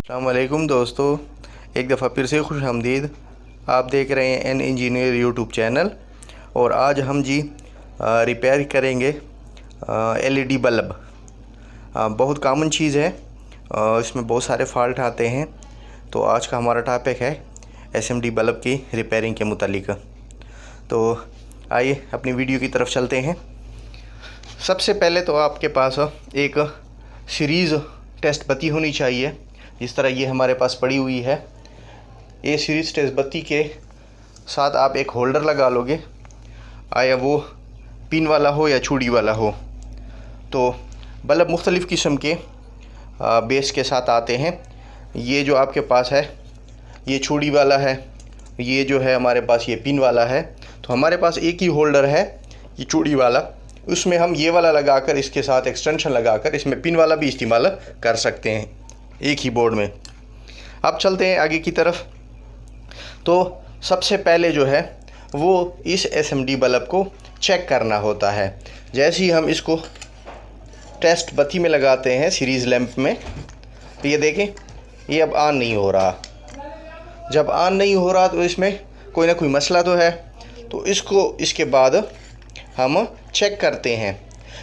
अस्सलाम वालेकुम दोस्तों, एक दफ़ा फिर से खुश आमदीद। आप देख रहे हैं एन इंजीनियर यूट्यूब चैनल। और आज हम जी रिपेयर करेंगे एलईडी बल्ब। बहुत कॉमन चीज़ है, इसमें बहुत सारे फ़ाल्ट आते हैं। तो आज का हमारा टॉपिक है एसएमडी बल्ब की रिपेयरिंग के मुतालिक। तो आइए अपनी वीडियो की तरफ चलते हैं। सबसे पहले तो आपके पास एक सीरीज़ टेस्ट बत्ती होनी चाहिए, जिस तरह ये हमारे पास पड़ी हुई है। ये सीरीज़ टेस्ट बत्ती के साथ आप एक होल्डर लगा लोगे, आया वो पिन वाला हो या चूड़ी वाला हो। तो बल्ब मुख्तलिफ़ किस्म के बेस के साथ आते हैं। ये जो आपके पास है ये चूड़ी वाला है, ये जो है हमारे पास ये पिन वाला है। तो हमारे पास एक ही होल्डर है ये चूड़ी वाला, उसमें हम ये वाला लगाकर इसके साथ एक्सटेंशन लगाकर इसमें पिन वाला भी इस्तेमाल कर सकते हैं एक ही बोर्ड में। अब चलते हैं आगे की तरफ। तो सबसे पहले जो है वो इस एसएमडी बल्ब को चेक करना होता है। जैसे ही हम इसको टेस्ट बत्ती में लगाते हैं सीरीज़ लैंप में, तो ये देखें ये अब ऑन नहीं हो रहा। जब ऑन नहीं हो रहा तो इसमें कोई ना कोई मसला तो है। तो इसको इसके बाद हम चेक करते हैं।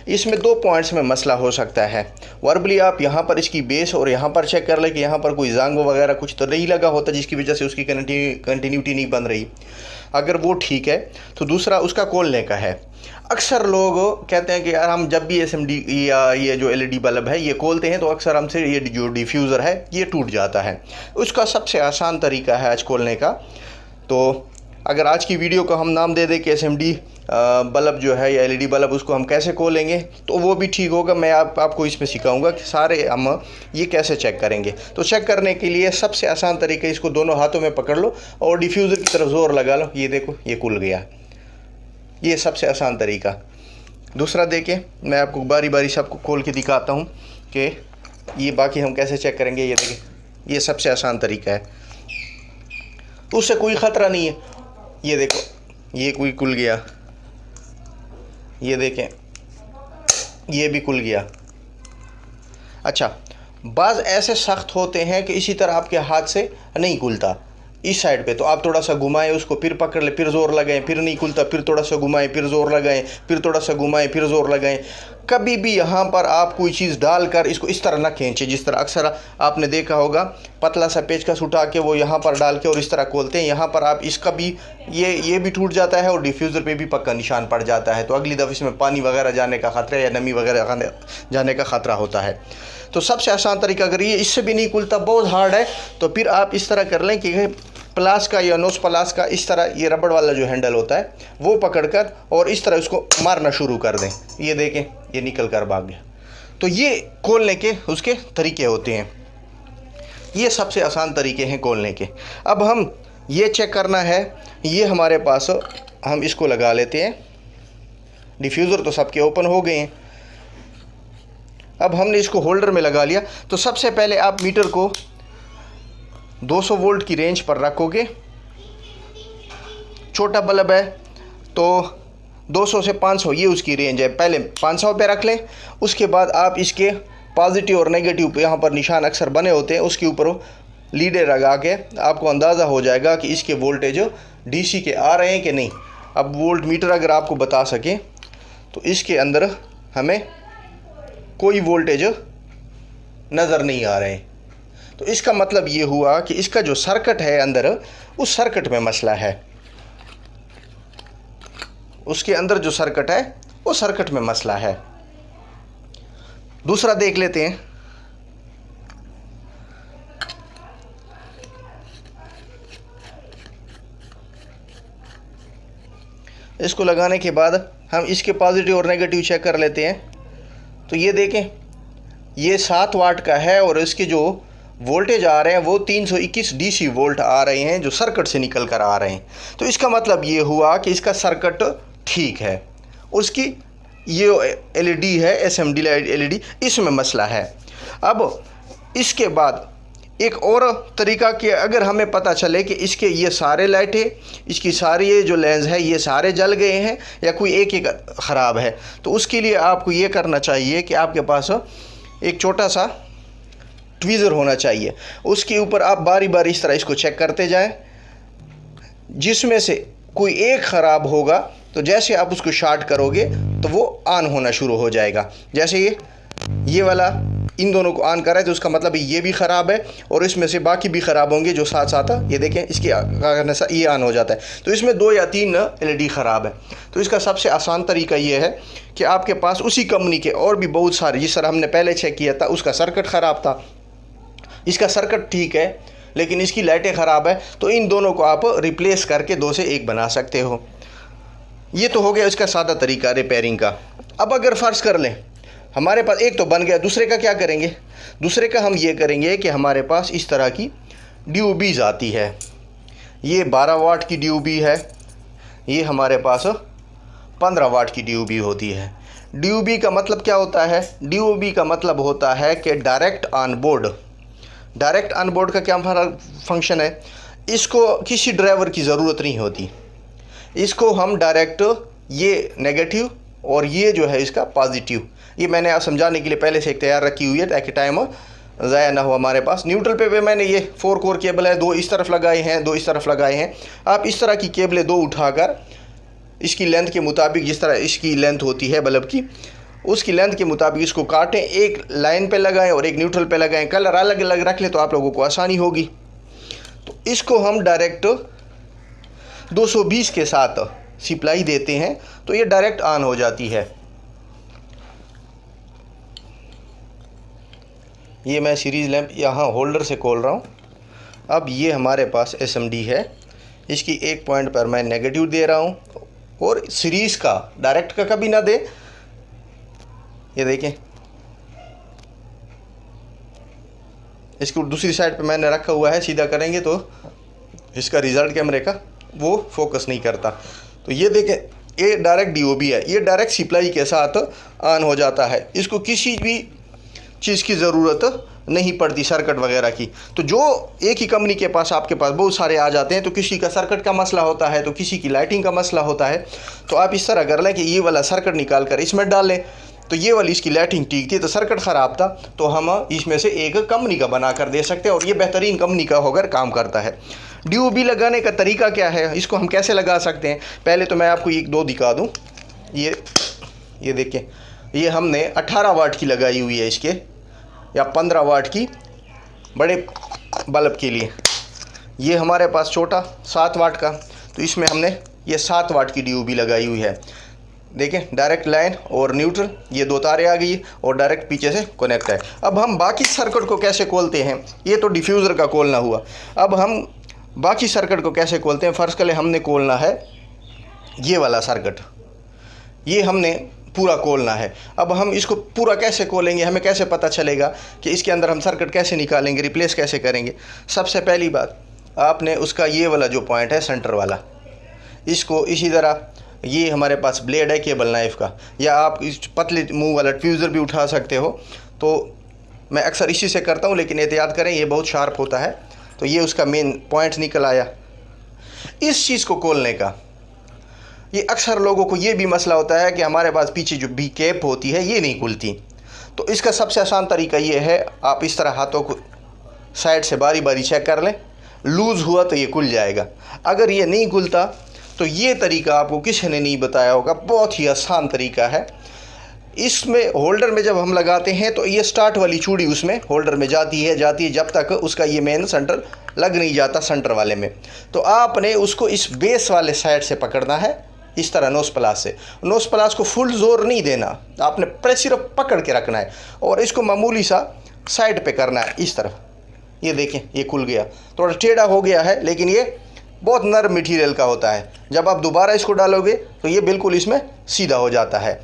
इसमें 2 पॉइंट्स में मसला हो सकता है। वर्बली आप यहाँ पर इसकी बेस और यहाँ पर चेक कर लें कि यहाँ पर कोई जंग वगैरह कुछ तो नहीं लगा होता, जिसकी वजह से उसकी कंटिन्यूटी नहीं बन रही। अगर वो ठीक है तो दूसरा उसका खोलने का है। अक्सर लोग कहते हैं कि यार हम जब भी एसएमडी या ये जो एलईडी बल्ब है ये खोलते हैं तो अक्सर हमसे ये जो डिफ्यूज़र है ये टूट जाता है। उसका सबसे आसान तरीका है आज खोलने का। तो अगर आज की वीडियो को हम नाम दे दें कि एसएमडी बल्ब जो है या एलईडी बल्ब, उसको हम कैसे खोलेंगे तो वो भी ठीक होगा। मैं आपको इसमें सिखाऊंगा कि सारे हम ये कैसे चेक करेंगे। तो चेक करने के लिए सबसे आसान तरीका, इसको दोनों हाथों में पकड़ लो और डिफ्यूज़र की तरफ ज़ोर लगा लो। ये देखो ये खुल गया, ये सबसे आसान तरीका। दूसरा देखें, मैं आपको बारी बारी से आपको खोल के दिखाता हूँ कि ये बाकी हम कैसे चेक करेंगे। ये देखें ये सबसे आसान तरीका है, तो उससे कोई ख़तरा नहीं है। ये देखो ये कोई खुल गया, ये देखें ये भी खुल गया। अच्छा, बाज़ ऐसे सख्त होते हैं कि इसी तरह आपके हाथ से नहीं खुलता इस साइड पे, तो आप थोड़ा सा घुमाएं उसको, फिर पकड़ ले, फिर ज़ोर लगाएं, फिर नहीं खुलता, फिर थोड़ा सा घुमाएं, फिर ज़ोर लगाएं, फिर थोड़ा सा घुमाएं, फिर ज़ोर लगाएं। कभी भी यहाँ पर आप कोई चीज़ डालकर इसको इस तरह ना खींचें, जिस तरह अक्सर आपने देखा होगा पतला सा पेचकस उठा के वो यहाँ पर डाल के और इस तरह खोलते हैं। यहाँ पर आप इसका भी ये भी टूट जाता है और डिफ्यूज़र पे भी पक्का निशान पड़ जाता है। तो अगली दफ़ा इसमें पानी वगैरह जाने का ख़तरा या नमी वगैरह जाने का ख़तरा होता है। तो सबसे आसान तरीका, अगर ये इससे भी नहीं खुलता, बहुत हार्ड है, तो फिर आप इस तरह कर लें कि प्लास का या नोस प्लास का इस तरह ये रबड़ वाला जो हैंडल होता है वो पकड़कर और इस तरह उसको मारना शुरू कर दें। ये देखें ये निकल कर भाग गया। तो ये खोलने के उसके तरीके होते हैं, ये सबसे आसान तरीके हैं खोलने के। अब हम ये चेक करना है, ये हमारे पास हम इसको लगा लेते हैं। डिफ्यूज़र तो सबके ओपन हो गए हैं। अब हमने इसको होल्डर में लगा लिया। तो सबसे पहले आप मीटर को 200 वोल्ट की रेंज पर रखोगे। छोटा बल्ब है तो 200 से 500 ये उसकी रेंज है। पहले 500 पे रख लें, उसके बाद आप इसके पॉजिटिव और नेगेटिव पे यहाँ पर निशान अक्सर बने होते हैं, उसके ऊपर लीडर लगा के आपको अंदाज़ा हो जाएगा कि इसके वोल्टेज डीसी के आ रहे हैं कि नहीं। अब वोल्ट मीटर अगर आपको बता सके तो इसके अंदर हमें कोई वोल्टेज नज़र नहीं आ रहे हैं। तो इसका मतलब ये हुआ कि इसका जो सर्किट है अंदर, उस सर्किट में मसला है। उसके अंदर जो सर्किट है वो सर्किट में मसला है। दूसरा देख लेते हैं। इसको लगाने के बाद हम इसके पॉजिटिव और नेगेटिव चेक कर लेते हैं। तो ये देखें ये 7 वाट का है और इसके जो वोल्टेज आ रहे हैं वो 321 डीसी वोल्ट आ रहे हैं जो सर्किट से निकल कर आ रहे हैं। तो इसका मतलब ये हुआ कि इसका सर्किट ठीक है। उसकी ये एलईडी है एसएमडी एलईडी, इसमें मसला है। अब इसके बाद एक और तरीका कि अगर हमें पता चले कि इसके ये सारे लाइटें, इसकी सारी ये जो लेंस है ये सारे जल गए हैं या कोई एक एक ख़राब है, तो उसके लिए आपको ये करना चाहिए कि आपके पास एक छोटा सा ट्वीज़र होना चाहिए। उसके ऊपर आप बारी बारी इस तरह इसको चेक करते जाएं, जिसमें से कोई एक ख़राब होगा तो जैसे आप उसको शार्ट करोगे तो वो ऑन होना शुरू हो जाएगा। जैसे ये वाला इन दोनों को ऑन कर रहा है तो उसका मतलब ये भी ख़राब है और इसमें से बाकी भी ख़राब होंगे जो साथ साथ, ये देखें इसकी करने से ये ऑन हो जाता है। तो इसमें 2 या 3 LED ख़राब है। तो इसका सबसे आसान तरीका ये है कि आपके पास उसी कंपनी के और भी बहुत सारे, जिस तरह हमने पहले चेक किया था उसका सर्किट ख़राब था, इसका सर्किट ठीक है लेकिन इसकी लाइटें ख़राब है, तो इन दोनों को आप रिप्लेस करके 2 से 1 बना सकते हो। ये तो हो गया इसका सादा तरीका रिपेयरिंग का। अब अगर फ़र्ज़ कर लें हमारे पास एक तो बन गया, दूसरे का क्या करेंगे? दूसरे का हम ये करेंगे कि हमारे पास इस तरह की DOBs आती है। ये 12 वाट की DOB है, ये हमारे पास 15 वाट की DOB होती है। DOB का मतलब क्या होता है? DOB का मतलब होता है कि direct on board. Direct on board का क्या फंक्शन है? इसको किसी ड्राइवर की ज़रूरत नहीं होती, इसको हम डायरेक्ट ये नेगेटिव और ये जो है इसका पॉजिटिव, ये मैंने आप समझाने के लिए पहले से एक तैयार रखी हुई है ताकि टाइम ज़ाया ना हो हमारे पास। न्यूट्रल पे मैंने ये 4 कोर केबल है, 2 इस तरफ लगाए हैं, 2 इस तरफ लगाए हैं। आप इस तरह की केबलें 2 उठाकर इसकी लेंथ के मुताबिक, जिस तरह इसकी लेंथ होती है बल्ब की, उसकी लेंथ के मुताबिक इसको काटें, एक लाइन पे लगाएं और एक न्यूट्रल पे लगाएं। कलर अलग अलग रख लें तो आप लोगों को आसानी होगी। तो इसको हम डायरेक्ट 220 के साथ सप्लाई देते हैं तो ये डायरेक्ट ऑन हो जाती है। ये मैं सीरीज़ लैंप यहाँ होल्डर से खोल रहा हूँ। अब ये हमारे पास SMD है, इसकी एक पॉइंट पर मैं नेगेटिव दे रहा हूँ और सीरीज़ का, डायरेक्ट का कभी ना दे। ये देखें इसको दूसरी साइड पे मैंने रखा हुआ है, सीधा करेंगे तो इसका रिज़ल्ट कैमरे का वो फोकस नहीं करता। तो ये देखें ये डायरेक्ट DOB है, ये डायरेक्ट सप्लाई के साथ ऑन हो जाता है। इसको किसी भी चीज़ की ज़रूरत नहीं पड़ती सर्किट वगैरह की। तो जो एक ही कंपनी के पास आपके पास बहुत सारे आ जाते हैं, तो किसी का सर्किट का मसला होता है तो किसी की लाइटिंग का मसला होता है, तो आप इस तरह कर लें कि ये वाला सर्किट निकाल कर इसमें डाल लें। तो ये वाली इसकी लाइटिंग ठीक थी तो सर्किट ख़राब था, तो हम इसमें से एक कंपनी का बना कर दे सकते हैं और ये बेहतरीन कंपनी का होकर काम करता है। DOB लगाने का तरीका क्या है, इसको हम कैसे लगा सकते हैं? पहले तो मैं आपको 1-2 दिखा दूँ। ये देखें, ये हमने 18 वाट की लगाई हुई है इसके, या 15 वाट की बड़े बल्ब के लिए। ये हमारे पास छोटा 7 वाट का, तो इसमें हमने ये 7 वाट की DOB लगाई हुई है। देखें डायरेक्ट लाइन और न्यूट्रल, ये 2 तारें आ गई और डायरेक्ट पीछे से कनेक्ट है। अब हम बाकी सर्किट को कैसे खोलते हैं? ये तो डिफ्यूज़र का खोलना हुआ। अब हम बाकी सर्किट को कैसे खोलते हैं? फ़र्ज़ करें हमने खोलना है ये वाला सर्किट, ये हमने पूरा खोलना है। अब हम इसको पूरा कैसे खोलेंगे? हमें कैसे पता चलेगा कि इसके अंदर हम सर्किट कैसे निकालेंगे, रिप्लेस कैसे करेंगे? सबसे पहली बात, आपने उसका ये वाला जो पॉइंट है सेंटर वाला, इसको इसी तरह, ये हमारे पास ब्लेड है केबल नाइफ़ का, या आप इस पतले मुंह वाला ट्यूज़र भी उठा सकते हो। तो मैं अक्सर इसी से करता हूँ, लेकिन एहतियात करें ये बहुत शार्प होता है। तो ये उसका मेन पॉइंट निकल आया। इस चीज़ को खोलने का, ये अक्सर लोगों को ये भी मसला होता है कि हमारे पास पीछे जो भी कैप होती है ये नहीं खुलती। तो इसका सबसे आसान तरीका ये है, आप इस तरह हाथों को साइड से बारी बारी चेक कर लें, लूज़ हुआ तो ये खुल जाएगा। अगर ये नहीं खुलता तो ये तरीका आपको किसी ने नहीं बताया होगा, बहुत ही आसान तरीका है। इसमें होल्डर में जब हम लगाते हैं तो ये स्टार्ट वाली चूड़ी उसमें होल्डर में जाती है जब तक उसका ये मेन सेंटर लग नहीं जाता सेंटर वाले में। तो आपने उसको इस बेस वाले साइड से पकड़ना है, इस तरह नोस प्लास से। नोस प्लास को फुल जोर नहीं देना, आपने प्रेस सिर्फ पकड़ के रखना है और इसको मामूली सा साइड पे करना है इस तरफ। ये देखें ये खुल गया, थोड़ा टेढ़ा हो गया है लेकिन ये बहुत नरम मटेरियल का होता है। जब आप दोबारा इसको डालोगे तो ये बिल्कुल इसमें सीधा हो जाता है,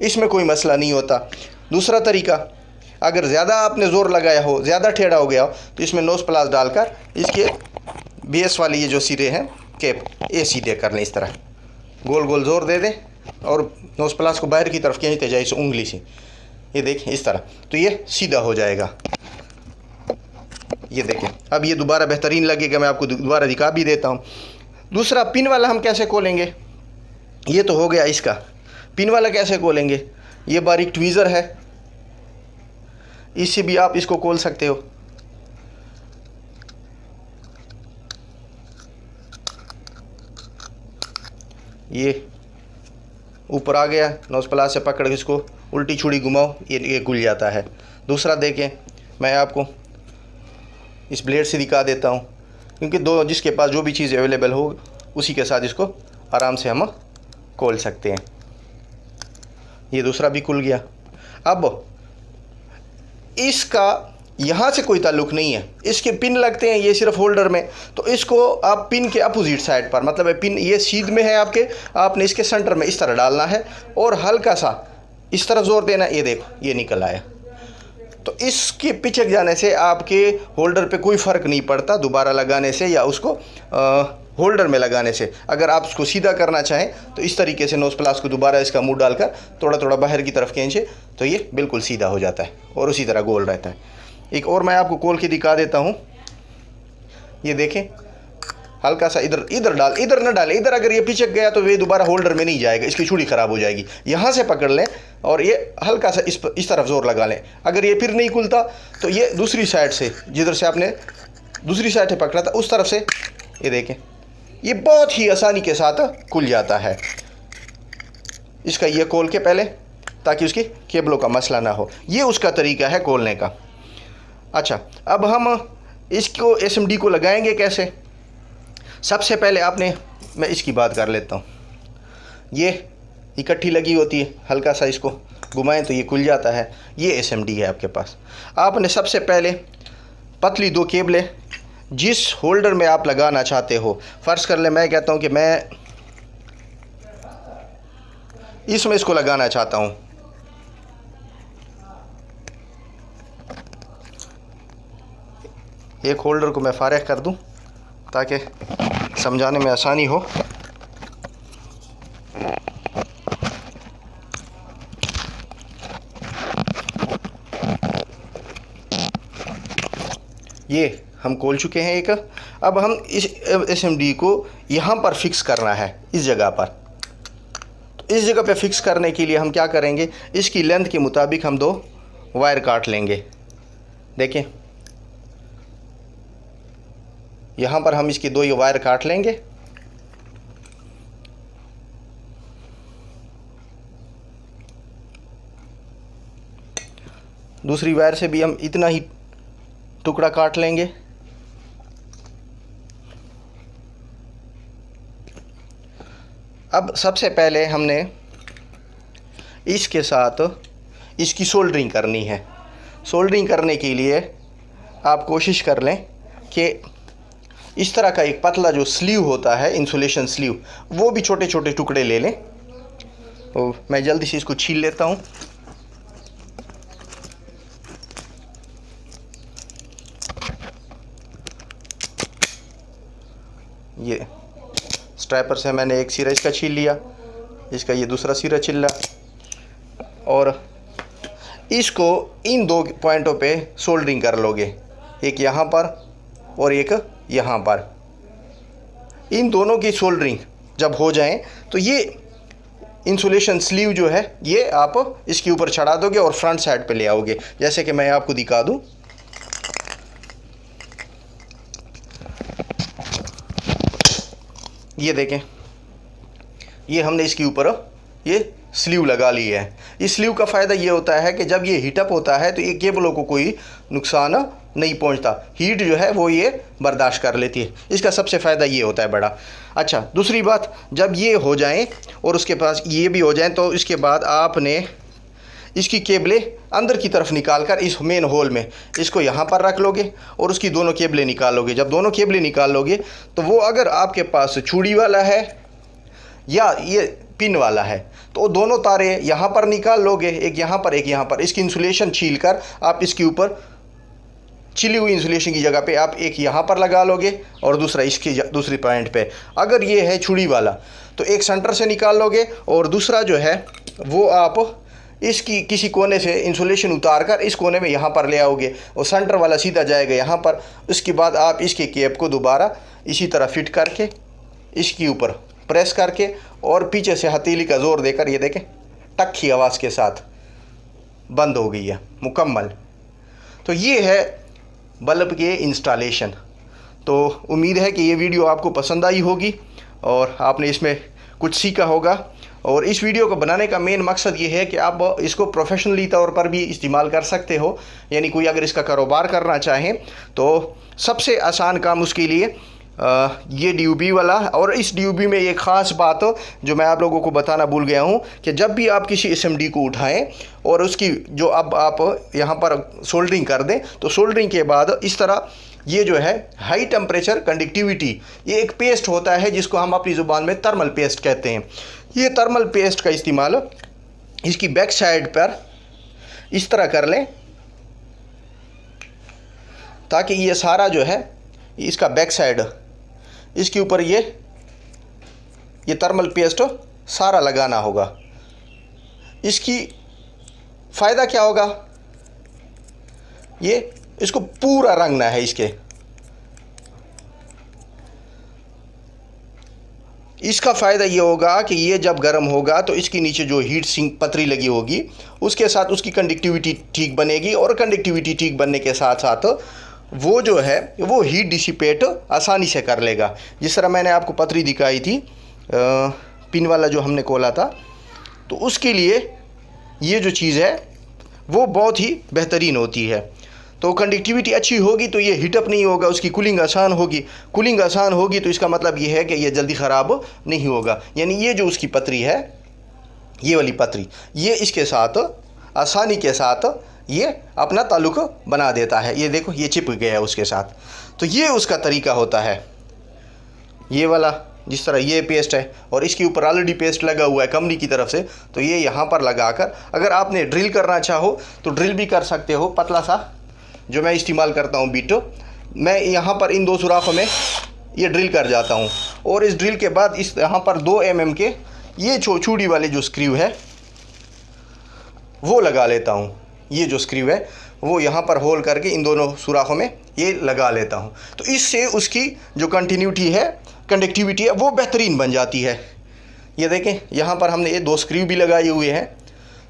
इसमें कोई मसला नहीं होता। दूसरा तरीका, अगर ज़्यादा आपने ज़ोर लगाया हो, ज़्यादा टेढ़ा हो गया हो, तो इसमें नोस प्लास डालकर इसके बेस वाले ये जो सिरे हैं कैप, ये सीधे कर लें। इस तरह गोल गोल ज़ोर दे दें और नोस प्लास को बाहर की तरफ खींचते जाए इस उंगली से। ये देखें इस तरह, तो ये सीधा हो जाएगा। ये देखें अब ये दोबारा बेहतरीन लगेगा, मैं आपको दोबारा दिखा भी देता हूँ। दूसरा, पिन वाला हम कैसे खोलेंगे? ये तो हो गया इसका, पिन वाला कैसे खोलेंगे? ये बारीक ट्वीज़र है, इससे भी आप इसको खोल सकते हो। ये ऊपर आ गया, नोज प्लास से पकड़ के इसको उल्टी छुरी घुमाओ, ये खुल जाता है। दूसरा देखें, मैं आपको इस ब्लेड से दिखा देता हूँ, क्योंकि दो जिसके पास जो भी चीज़ अवेलेबल हो उसी के साथ इसको आराम से हम खोल सकते हैं। ये दूसरा भी खुल गया। अब इसका यहाँ से कोई ताल्लुक़ नहीं है, इसके पिन लगते हैं ये सिर्फ होल्डर में, तो इसको आप पिन के अपोजिट साइड पर, मतलब पिन ये सीध में है आपके, आपने इसके सेंटर में इस तरह डालना है और हल्का सा इस तरफ जोर देना। ये देखो ये निकल आया। तो इसके पिचक जाने से आपके होल्डर पे कोई फ़र्क नहीं पड़ता दोबारा लगाने से या उसको होल्डर में लगाने से। अगर आप उसको सीधा करना चाहें तो इस तरीके से नोज प्लास को दोबारा इसका मुंह डालकर थोड़ा थोड़ा बाहर की तरफ खींचे तो ये बिल्कुल सीधा हो जाता है और उसी तरह गोल रहता है। एक और मैं आपको खोल के दिखा देता हूँ। ये देखें, हल्का सा इधर डाल, इधर न डालें, इधर अगर ये पिचक गया तो ये दोबारा होल्डर में नहीं जाएगा, इसकी छुरी ख़राब हो जाएगी। यहाँ से पकड़ लें और ये हल्का सा इस तरफ जोर लगा लें। अगर ये फिर नहीं खुलता तो ये दूसरी साइड से, जिधर से आपने दूसरी साइड से पकड़ा था उस तरफ से, ये देखें, ये बहुत ही आसानी के साथ खुल जाता है। इसका ये खोल के पहले, ताकि उसकी केबलों का मसला ना हो, ये उसका तरीका है खोलने का। अच्छा, अब हम इसको SMD को लगाएंगे कैसे। सबसे पहले मैं इसकी बात कर लेता हूँ। ये इकट्ठी लगी होती है, हल्का सा इसको घुमाएं तो ये खुल जाता है। ये SMD है आपके पास। आपने सबसे पहले पतली दो केबलें जिस होल्डर में आप लगाना चाहते हो, फ़र्ज़ कर ले मैं कहता हूँ कि मैं इसमें इसको लगाना चाहता हूँ, एक होल्डर को मैं फारिग कर दूं ताकि समझाने में आसानी हो। ये हम खोल चुके हैं एक। अब हम इस SMD को यहाँ पर फिक्स करना है, इस जगह पर। तो इस जगह पे फिक्स करने के लिए हम क्या करेंगे, इसकी लेंथ के मुताबिक हम दो वायर काट लेंगे। देखें, यहाँ पर हम इसकी दो ये वायर काट लेंगे। दूसरी वायर से भी हम इतना ही टुकड़ा काट लेंगे। अब सबसे पहले हमने इसके साथ इसकी सोल्डरिंग करनी है। सोल्डरिंग करने के लिए आप कोशिश कर लें कि इस तरह का एक पतला जो स्लीव होता है, इंसुलेशन स्लीव, वो भी छोटे छोटे टुकड़े ले लें। तो मैं जल्दी से इसको छील लेता हूँ। ये स्ट्रैपर से मैंने एक सिरा इसका छील लिया, इसका ये दूसरा सिरा छिल रहा, और इसको इन दो पॉइंटों पे सोल्डरिंग कर लोगे, एक यहाँ पर और एक यहाँ पर। इन दोनों की सोल्डरिंग जब हो जाए तो ये इंसुलेशन स्लीव जो है ये आप इसके ऊपर चढ़ा दोगे और फ्रंट साइड पे ले आओगे, जैसे कि मैं आपको दिखा दूं। ये देखें, ये हमने इसके ऊपर ये स्लीव लगा ली है। इस स्लीव का फ़ायदा ये होता है कि जब ये हीटअप होता है तो ये केबलों को कोई नुकसान नहीं पहुंचता, हीट जो है वो ये बर्दाश्त कर लेती है। इसका सबसे फ़ायदा ये होता है बड़ा। अच्छा, दूसरी बात, जब ये हो जाएं और उसके पास ये भी हो जाएं तो इसके बाद आपने इसकी केबलें अंदर की तरफ निकाल कर इस मेन होल में इसको यहाँ पर रख लोगे और उसकी दोनों केबलें निकालोगे। जब दोनों केबलें निकाल लोगे तो वो अगर आपके पास चूड़ी वाला है या ये पिन वाला है तो दोनों तारे यहाँ पर निकाल लोगे, एक यहाँ पर एक यहाँ पर। इसकी इंसुलेशन छील कर आप इसके ऊपर छिली हुई इंसुलेशन की जगह पे आप एक यहाँ पर लगा लोगे और दूसरा इसकी दूसरी पॉइंट पे। अगर ये है चूड़ी वाला तो एक सेंटर से निकाल लोगे और दूसरा जो है वो आप इसकी किसी कोने से इंसुलेशन उतार कर इस कोने में यहाँ पर ले आओगे और सेंटर वाला सीधा जाएगा यहाँ पर। उसके बाद आप इसके केप को दोबारा इसी तरह फिट करके इसके ऊपर प्रेस करके और पीछे से हथेली का ज़ोर देकर, ये देखें, टक की आवाज़ के साथ बंद हो गई है मुकम्मल। तो ये है बल्ब के इंस्टॉलेशन। तो उम्मीद है कि ये वीडियो आपको पसंद आई होगी और आपने इसमें कुछ सीखा होगा। और इस वीडियो को बनाने का मेन मकसद ये है कि आप इसको प्रोफेशनली तौर पर भी इस्तेमाल कर सकते हो, यानी कोई अगर इसका कारोबार करना चाहें तो सबसे आसान काम उसके लिए ये DUB वाला। और इस DUB में एक ख़ास बात जो मैं आप लोगों को बताना भूल गया हूँ कि जब भी आप किसी SMD को उठाएं और उसकी जो अब आप यहाँ पर सोल्डरिंग कर दें, तो सोल्डरिंग के बाद इस तरह ये जो है हाई टेम्परेचर कंडक्टिविटी, ये एक पेस्ट होता है जिसको हम अपनी ज़ुबान में थर्मल पेस्ट कहते हैं। ये थर्मल पेस्ट का इस्तेमाल इसकी बैक साइड पर इस तरह कर लें ताकि ये सारा जो है इसका बैक साइड इसके ऊपर ये थर्मल पेस्ट सारा लगाना होगा। इसकी फ़ायदा क्या होगा, ये इसको पूरा रंगना है। इसका फ़ायदा ये होगा कि ये जब गर्म होगा तो इसके नीचे जो हीट सिंक पतरी लगी होगी उसके साथ उसकी कंडक्टिविटी ठीक बनेगी, और कंडक्टिविटी ठीक बनने के साथ साथ वो जो है वो हीट डिसिपेट आसानी से कर लेगा। जिस तरह मैंने आपको पतरी दिखाई थी पिन वाला जो हमने खोला था, तो उसके लिए ये जो चीज़ है वो बहुत ही बेहतरीन होती है। तो कंडक्टिविटी अच्छी होगी तो ये हीटअप नहीं होगा, उसकी कूलिंग आसान होगी। कूलिंग आसान होगी तो इसका मतलब ये है कि ये जल्दी ख़राब नहीं होगा। यानी ये जो उसकी पतरी है, ये वाली पतरी, ये इसके साथ आसानी के साथ ये अपना ताल्लुक़ बना देता है। ये देखो ये चिपक गया है उसके साथ। तो ये उसका तरीका होता है। ये वाला जिस तरह ये पेस्ट है और इसके ऊपर ऑलरेडी पेस्ट लगा हुआ है कंपनी की तरफ से, तो ये यहाँ पर लगाकर अगर आपने ड्रिल करना चाहो तो ड्रिल भी कर सकते हो। पतला सा जो मैं इस्तेमाल करता हूँ बीटो, मैं यहाँ पर इन 2 सुराखों में ये ड्रिल कर जाता हूँ। और इस ड्रिल के बाद इस यहाँ पर 2 mm के ये चूड़ी वाले जो स्क्रू है वो लगा लेता हूँ। ये जो स्क्रू है वो यहाँ पर होल करके इन दोनों सुराखों में ये लगा लेता हूँ। तो इससे उसकी जो कंटिन्यूटी है, कंडक्टिविटी है, वो बेहतरीन बन जाती है। ये देखें यहाँ पर हमने ये 2 स्क्रू भी लगाए हुए हैं।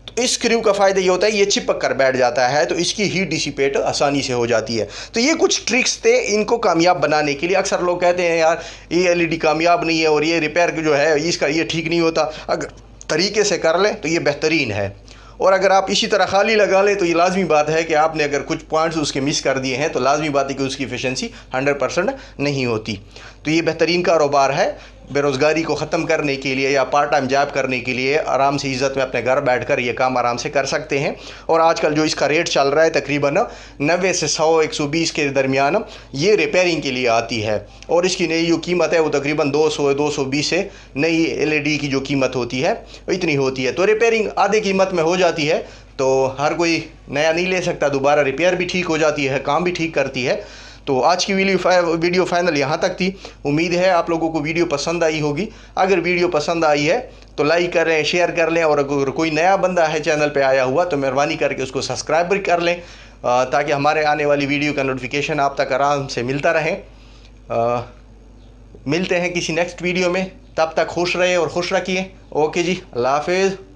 तो इस स्क्रू का फ़ायदा ये होता है ये चिपक कर बैठ जाता है, तो इसकी हीट डिसिपेट आसानी से हो जाती है। तो ये कुछ ट्रिक्स थे इनको कामयाब बनाने के लिए। अक्सर लोग कहते हैं यार ये LED कामयाब नहीं है और ये रिपेयर जो है इसका ये ठीक नहीं होता। अगर तरीके से कर लें तो ये बेहतरीन है। और अगर आप इसी तरह खाली लगा लें तो ये लाजमी बात है कि आपने अगर कुछ पॉइंट्स उसके मिस कर दिए हैं तो लाजमी बात है कि उसकी एफिशिएंसी 100% नहीं होती। तो ये बेहतरीन कारोबार है बेरोज़गारी को ख़त्म करने के लिए या पार्ट टाइम जॉब करने के लिए। आराम से इज़्ज़त में अपने घर बैठकर ये काम आराम से कर सकते हैं। और आजकल जो इसका रेट चल रहा है तकरीबन 90 से 100-120 के दरमियान ये रिपेयरिंग के लिए आती है। और इसकी नई जो कीमत है वो तकरीबन 200-220 से नई LED की जो कीमत होती है इतनी होती है। तो रिपेयरिंग आधे कीमत में हो जाती है। तो हर कोई नया नहीं ले सकता, दोबारा रिपेयर भी ठीक हो जाती है, काम भी ठीक करती है। तो आज की वीडियो फाइनल यहाँ तक थी। उम्मीद है आप लोगों को वीडियो पसंद आई होगी। अगर वीडियो पसंद आई है तो लाइक करें, शेयर कर लें, और अगर कोई नया बंदा है चैनल पे आया हुआ तो मेहरबानी करके उसको सब्सक्राइब भी कर लें ताकि हमारे आने वाली वीडियो का नोटिफिकेशन आप तक आराम से मिलता रहे। मिलते हैं किसी नेक्स्ट वीडियो में, तब तक खुश रहे और खुश रखिए। ओके जी, अल्लाह हाफिज़।